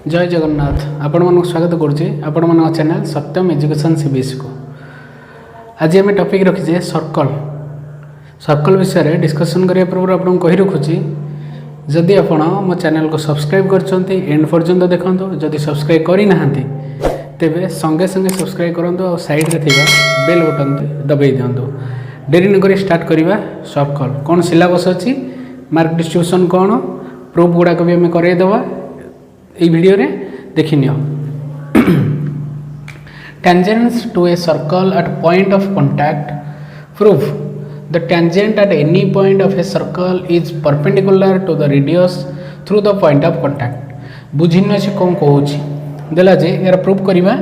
जय जगन्नाथ आपण मन स्वागत करुचे आपण मन चैनल सत्यम एजुकेशन सीबीएसई को। आज आम टॉपिक रखीचे सर्कल विषय में डिस्कसन करने पूर्व आपको कही रखुची जदि आपण मो चैनल को सब्सक्राइब करछंती एंड पर्यंत देखंतु जदि सब्सक्राइब करी नाहंती तेबे संगे संगे सब्सक्राइब करंतु और साइड रे थिबा बेल बटन दबाई दियंतु। देरी न करी स्टार्ट करिवा। सर्कल कौन सिलेबस अछि, मार्क डिस्ट्रीब्यूशन कौन, प्रूफ गुड़ाक भी आम करदेवा ये वीडियो रे देखि neo. Tangents to a circle at point of contact prove the tangent at any point of a circle is perpendicular to the radius through the point of contact। बुझिन अछि कोन कहूछि देला जे यार प्रूफ करिवा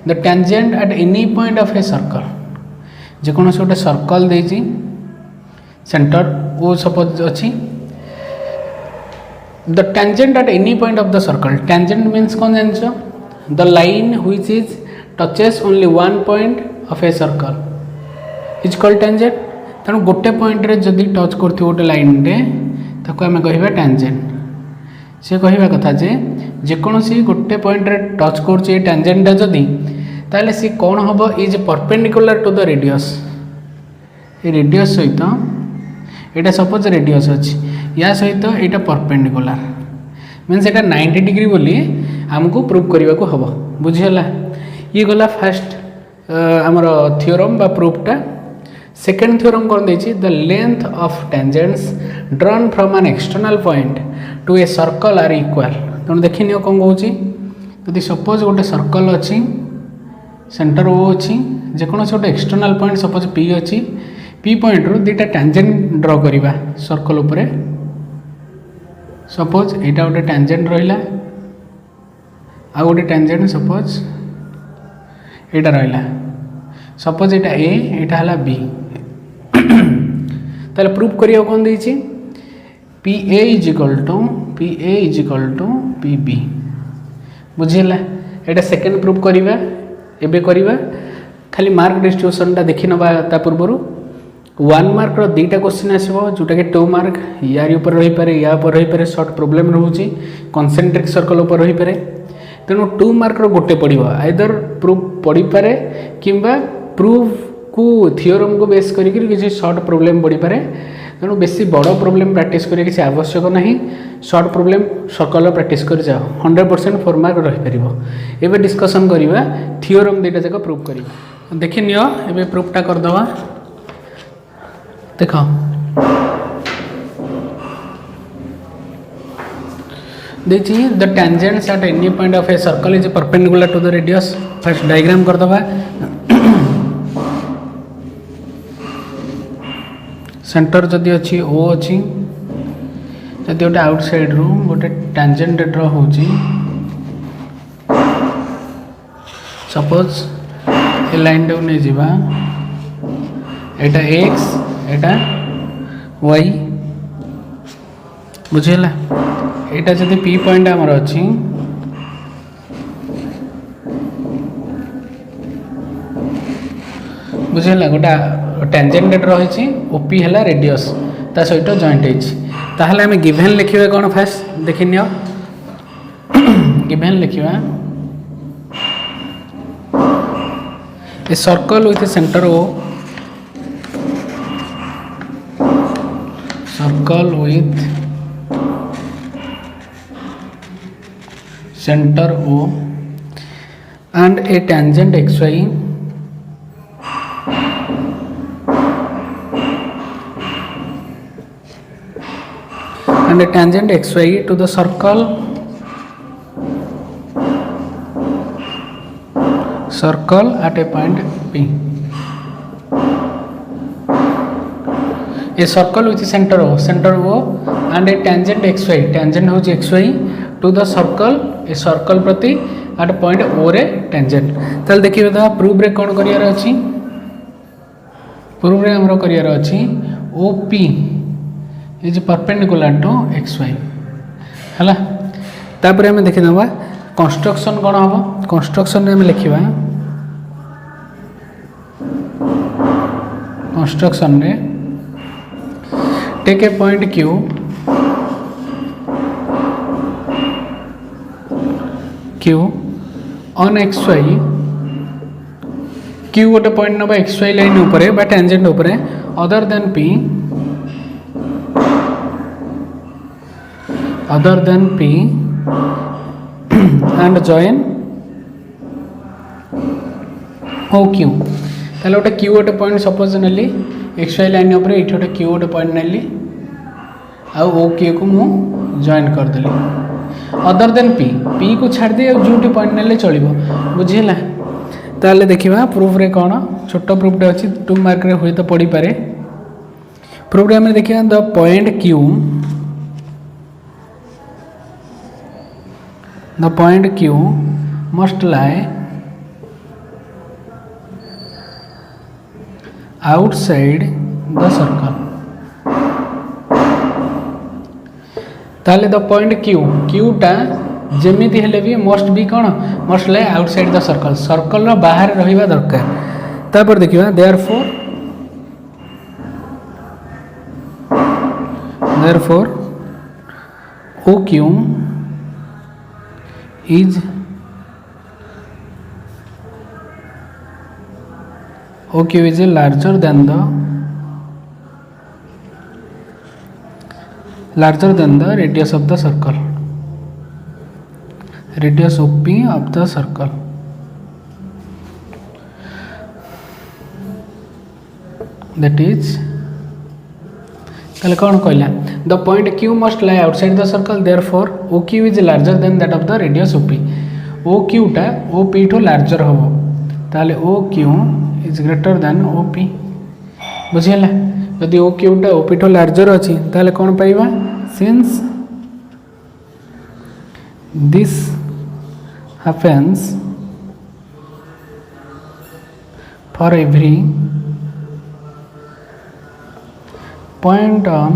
the tangent at any point of a circle जे कोन से सर्कल देछि सेंटर ओ सपोज अछि the tangent at any point of the circle। tangent means कौन जानछो, the line which is touches only one point of a circle is called tangent। तेणु गोटे point रे जदि टच करथि गोटे लाइन रे ताको आमे कहिबा tangent। से कहिबा कथा जे जेकोनोसी गोटे पॉइंट रे टच करछि tangent टा जदि ताले से कोन हबो is perpendicular to the radius. ए रेडियस सहित एटा सपोज रेडियस अछि या सहित एटा परपेंडिकुलर मीन्स एटा 90 डिग्री बोली हमको प्रूव करबा को हबो। बुझियला ये गला फर्स्ट हमर थ्योरम बा प्रूफटा। सेकंड थ्योरम कोन दैछि the length of tangents drawn from an external point to a circle are equal. तण देखिनियो कोन कहूछि यदि सपोज गोटे सर्कल अछि सेंटर ओ अछि जे कोनो छोटे एक्सटर्नल पॉइंट सपोज पी अछि पी पॉइंट रो दुटा टेंजेंट ड्रॉ करिबा सर्कल ऊपर। सपोज एटा गोटे टेंजेंट रहिला आ गोटे टेंजेंट सपोज एटा रहिला सपोज एटा ए एटा हला बी ताले प्रूफ करियो कोन दैछि P A is equal to P B. बुझिला एटा सेकंड प्रूफ करिबा एबे करिबा खाली मार्क डिस्ट्रीब्यूशन ता देखि नबा ता पूर्वरु 1 मार्क रो दीटा क्वेश्चन आसीबो जोटा के 2 मार्क यार ऊपर रही पारे या ऊपर रही पारे शॉर्ट प्रॉब्लम रहउची कंसेंट्रिक सर्कल ऊपर रही पारे। तेणु 2 मार्क रो गोटे पड़िबो आइदर प्रूफ पड़ी पारे किंबा प्रूफ को थ्योरम को बेस करी किसी शॉर्ट प्रॉब्लम पड़ी पारे। तेणु बेसी बड़ प्रॉब्लम प्रैक्टिस करिया किसी आवश्यक नहीं, शॉर्ट प्रॉब्लम सर्कल प्रैक्टिस कर जाओ 100% 4 मार्क रही पारिबो। एबे डिस्कशन करिबा थ्योरम देटा जक प्रूफ करिबा। देखि नियो एबे प्रूफटा कर दवा। देखो देखिए the tangents at any point of a circle is perpendicular to the radius. First diagram कर दवा। सेंटर जदि अछि ओ अछि जदि गोटे आउटसाइड रू गोटे टेंजेंट ड्रॉ होची सपोज ए लाइन टा नै जिबा एटा x एटा y। बुझिला एटा जदि p पॉइंट हमर अछि बुझिला गोटा टेंजेंट ड्रॉ होची OP हला रेडियस ता सहित जॉइंट होची ताहले हम गिवन लिखिबा कोन फर्स्ट देखिनियो गिवन लिखिबा a circle with centre O circle with center O and a tangent xy and a tangent xy to the circle at a point P। A circle with center O and a tangent xy, tangent हो xy to the circle a circle प्रति at point O रे tangent। तल देखिए दा proof रे कोन करियार अछि proof रे हमरो करियार अछि OP is perpendicular to xy हला। तापर हम देखि दबा कंस्ट्रक्शन कोन हबो। कंस्ट्रक्शन रे हम लिखिबा कंस्ट्रक्शन रे take a point Q Q on X Y Q गोटे पॉइंट नबा एक्स वाई लाइन उपरे बा टेंजेंट उपरे other than P and join O Q ताले गोटे क्यू गोटे पॉइंट सपोज नेली एक्स वाई लाइन उपरे ये गोटे क्यू गोटे पॉइंट नेली आ ओ क्यू को मु जॉइन करदेली अदर देन पी पी को छाड़ दे जो पॉइंट नेले चलो बुझीला ताले देखिबा प्रूफ रे कौन छोट प्रूफटे अच्छी 2 मार्क रे हुए तो पड़ी पारे प्रूफ रे हमें देखिए the point Q must lie outside the circle ताले द पॉइंट क्यूटा जेमिति हेले भी मस्ट बी कौन must lie outside the circle circle रो बाहर रहिबा दरकार तापर देखिबा therefore O Q is OQ is larger than the radius of the circle, radius OP of the circle. That is कल कौन कहला the point Q must lie outside the circle therefore O Q is larger than that of the radius OP O क्यूटा O P ठू larger हम ताले O Q is greater than O P बुझीला यदि O क्यूटा O P ठू larger अच्छी ताले कौन पाइबा since this happens for every point on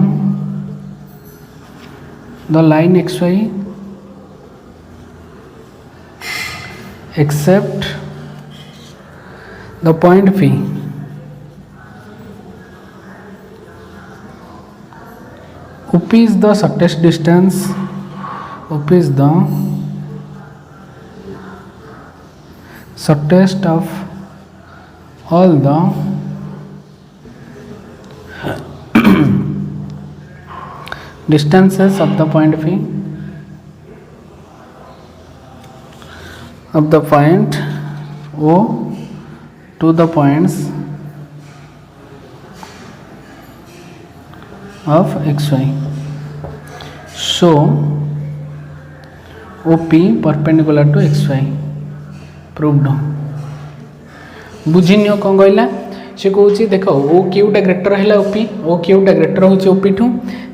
the line xy except the point P. OP is the shortest distance. OP is the shortest of all the distances of the point P of the point O to the points of xy. So OP perpendicular to xy proved. बुझी नियो कौन कहला से कहूँ देख O क्यूटा greater है OP O क्यूटा ग्रेटर हो ओपी ठू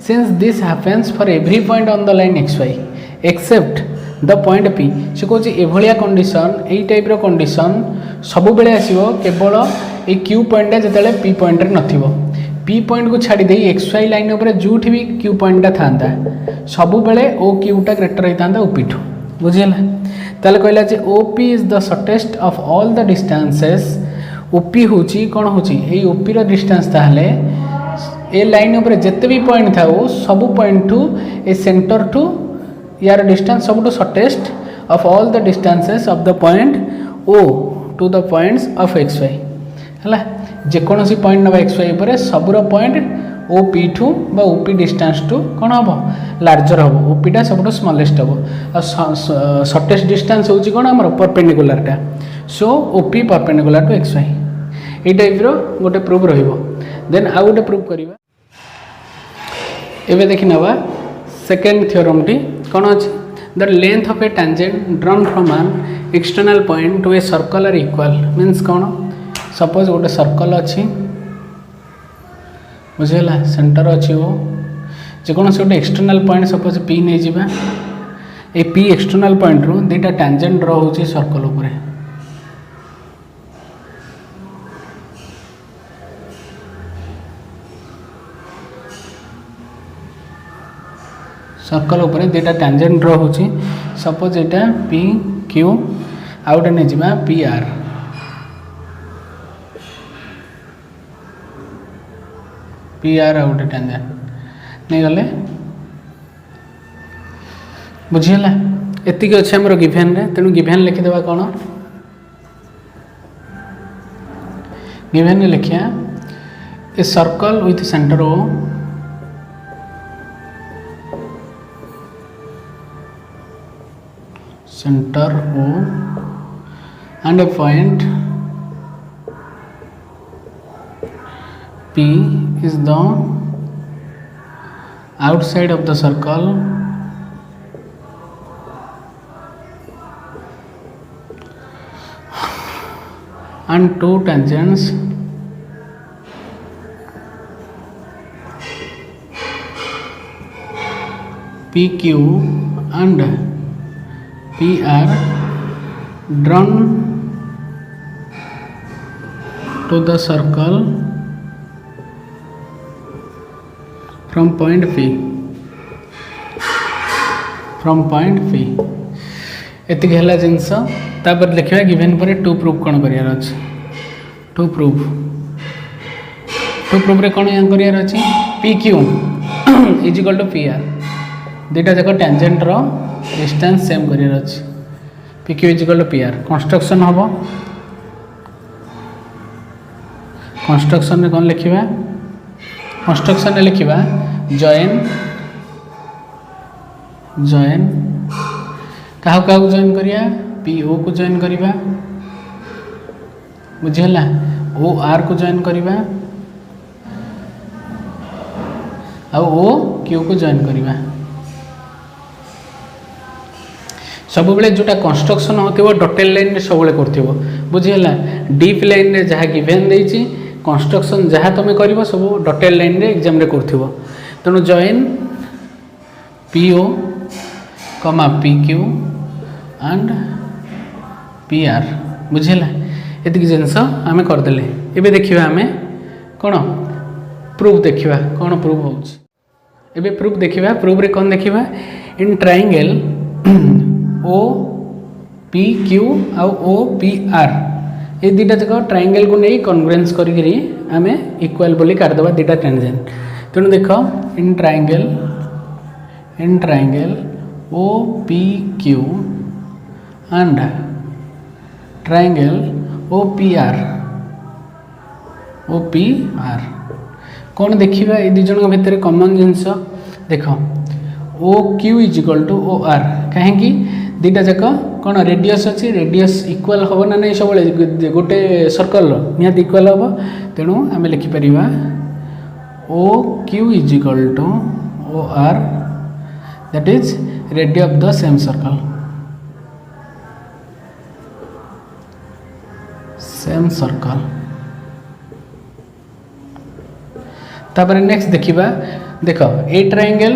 since this happens for every point on the line X Y except the point P से कहूँ एभलिया कंडीशन यही टाइप कंडीशन सब बेले आसो केवल ये क्यू पॉइंटा जो पी पॉइंट नथिबो पी पॉइंट को छाड़ी दे एक्स वाई लाइन उपर जोठी भी क्यू पॉइंटा था सब बेले ओ क्यूटा ग्रेटर होता ओपी ठू बुझीला ताले कहला जे OP is the shortest of all the distances OP हूँ कौन हूँ ओपी डिस्टेंस ताहले ए लाइन उपर जिते भी पॉइंट था सब point to a centre to यार डिस्टेंस सब shortest of all the distances of the point O to the points of X Y है जेकोसी पॉइंट नवा एक्स वाई पर सबूर पॉइंट ओ पी ठू बा ओपी डिस्टेंस टू कौन हम लार्जर हम ओपीटा सब स्मॉलेस्ट हम शॉर्टेस्ट डिस्टेंस हूँ कौन आम परपेंडिकुलरटा so OP perpendicular to X Y ये टाइप गोटे प्रूफ देन आउ गोटे प्रूफ करवा एवं देखी नवा सेकेंड थ्योरम टी कौन अच्छे the length of a tangent drawn from an external point to a circle are equal means कौन सपोज गोटे सर्कल अच्छी बुझेगा सेंटर अच्छी वो जेकोसी गोटे एक्सटर्नल पॉइंट सपोज पी नहीं जावा ए पी एक्सटर्नल पॉइंट रू दुटा टेंजेंट रोचे सर्कल उपर सर्कल उपर दुटा टेंजेंट रोचे सपोज यहाँ पी क्यू आउटे नहीं जावा पी आर पी आर आउटे टेंजेंट नहीं गले बुझीगला एतिक अच्छे आमर गिभेन रे तेणु गिभेन लिखिदेवा कौन गिभेन लिखिया a circle with centre O and a point P is the outside of the circle and two tangents PQ and PR drawn to the circle from point P. एतिक है जिनस तापर लिखा given पर to proof कौन करार अच्छे to proof रे कौन यहाँ करार अच्छे P Q is equal to P R दुईटा जाक टेंजेंट रो डिस्टेंस सेम करार अच्छे P Q is equal to P R construction हम कंस्ट्रक्शन कौन लिखा कंस्ट्रक्शन लिखा जॉइन क्या जॉइन करिया पी ओ को जॉइन करिया बुझीगला ओ आर को जॉइन करिया ओ क्यू को जॉइन करिया सब बेले जोटा कंस्ट्रक्शन होतिबो डॉटेड लाइन रे सब बेले करथिबो बुझीगला डीप लाइन रे जहा गिवन देछि कंस्ट्रक्शन जहा तुम करिवो सब डॉटेड लाइन रे एग्जाम रे करथिबो तेणु join P O comma P Q and P R बुझेगा ये जिनस आम करदे एबे देखिबा आमे कौन प्रूफ देखिबा कौन प्रूफ होउछि एबे प्रूफ देखिबा प्रूफ रे कौन देखिबा in triangle O P Q आ ओ पी आर ये दुटा तक ट्रायंगल को नहीं कन्ग्रुएंस करी आम इक्वल बोली काटदेवा दुटा टेंजेंट तेणु देख in triangle O P Q and triangle O P R कौन देखिबा ये दुई जन भितर कॉमन जिनस देख O Q is equal to O R कहीं दुटा जाक कौन रेडियस अच्छी रेडियस इक्वल हम ना नहीं सब गोटे सर्कल निहाती इक्वल हम तेणु आम लिखिपर O Q is equal to O R that is radius of the same circle तापर नेक्स्ट देखिबा देख ए ट्रायंगल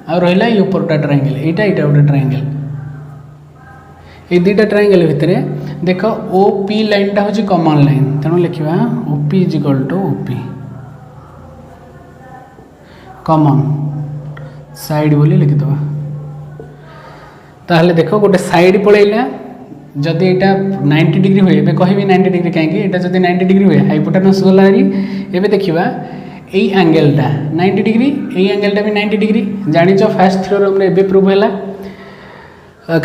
आ रहा ये उपरटा ट्रायंगल एटा गोटे ट्रायंगल ये दुईटा ट्रायंगल भितर देख ओ पी लाइनटा हूँ कॉमन लाइन तेणु लिखा O P is equal to O P common side बोली लिखिदबा ताहले देख गोटे साइड पलैला जदि यहाँ 90 डिग्री हुए एबे कहबी 90 डिग्री कहीं जब 90 डिग्री हुए हाइपोटेनस गला एबे देखिबा यही एंगलटा 90 डिग्री यही एंगलटा भी 90 डिग्री जानिच फास्ट थ्योरम रे एबे प्रूव हैला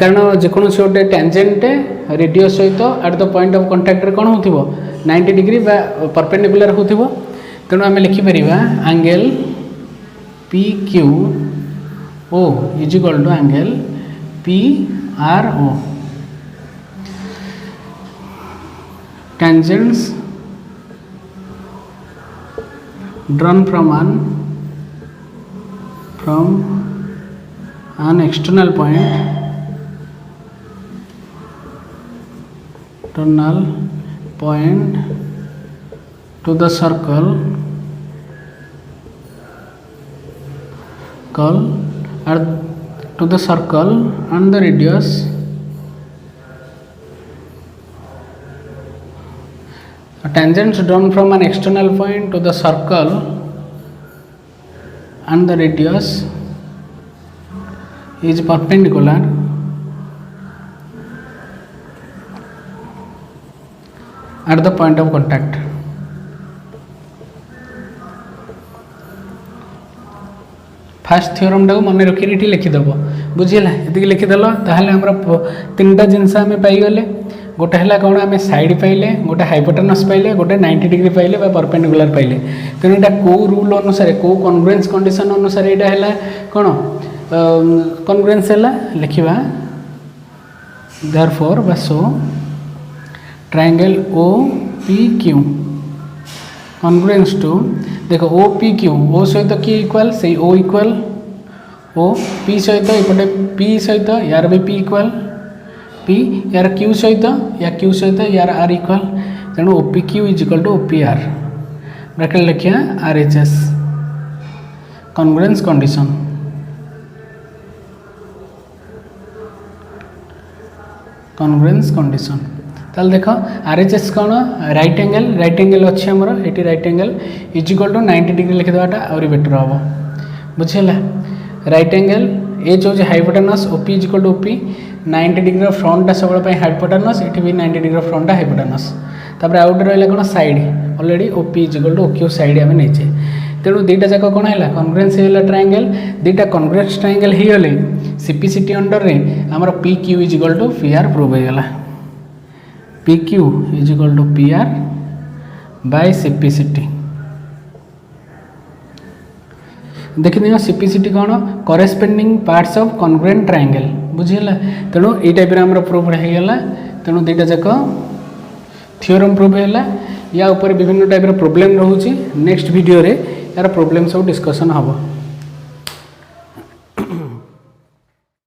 कारण जेकोसी गोटे टेंजेंट रेडियस सहित at the point of contact रे कौन होथिबो 90 डिग्री बा परपेंडिकुलर होथिबो तेणु आम लिखिपर angle P Q O is equal to angle P R O tangents drawn from an external point to the circle and the radius tangents drawn from an external point to the circle and the radius is perpendicular at the point of contact. Fast theorem टाको मन रखी ये लिखिदेव बुझीला ये लिखिदेल ताहले आमर तीन टा जिनस आम पाइगले गोटे है कौन आम साइड पाइले गोटे हाइपोटेनस पाइले गोटे 90 डिग्री पाइले परपेंडिकुलर पाइले तेणु यहाँ कौ रूल अनुसार कौ कन्ग्रुएंस कंडीशन अनुसार यहाँ है कौन कन्ग्रुएंस है लिखा देयरफॉर बा so triangle O P Q congruence to देखो ओ पी क्यू ओ सहित किए इक्वाल से ओ इक्वाल ओ पी सहित एपटे पी सहित यार भी पी इक्वाल पी यार क्यू सहित या क्यू सहित यार आर इक्वाल तेणु O P Q is equal to O P R bracket लिखिया R H S congruence condition congruence condition ताल देख आर एच एस कौन राइट एंगल अच्छे आमर ये right angle is equal to 90 degree लिखिदेटा आहरी बेटर हम बुझेगा राइट एंगल एच हूँ hypotenuse OP is equal to OP 90 degree फ्रंटा सब हाइपोटेनस ये भी 90 डिग्री फ्रंटा हाइपोटेनस तापर आउट रहा कौन side already OP is equal to OQ side आम नहीं तेणु दुईटा जाक कौन है कन्ग्रुएंस होगा ट्रायंगल दुईटा कन्ग्रुएंस ट्रायंगल होगले सीपीसीटी अंडर में आमर P Q is equal to P R prove होगा P Q is equal to P R by CPCT देखिए सीपीसीटी कौन corresponding parts of congruent triangle बुझीला तेणु ये टाइप आमर प्रूव होगा तेणु दुईटा जाक थियोरम प्रूव है या ऊपर विभिन्न टाइप प्रोब्लेम रोचे नेक्स्ट वीडियो रे यार प्रोब्लेम सब डिस्कसन हम।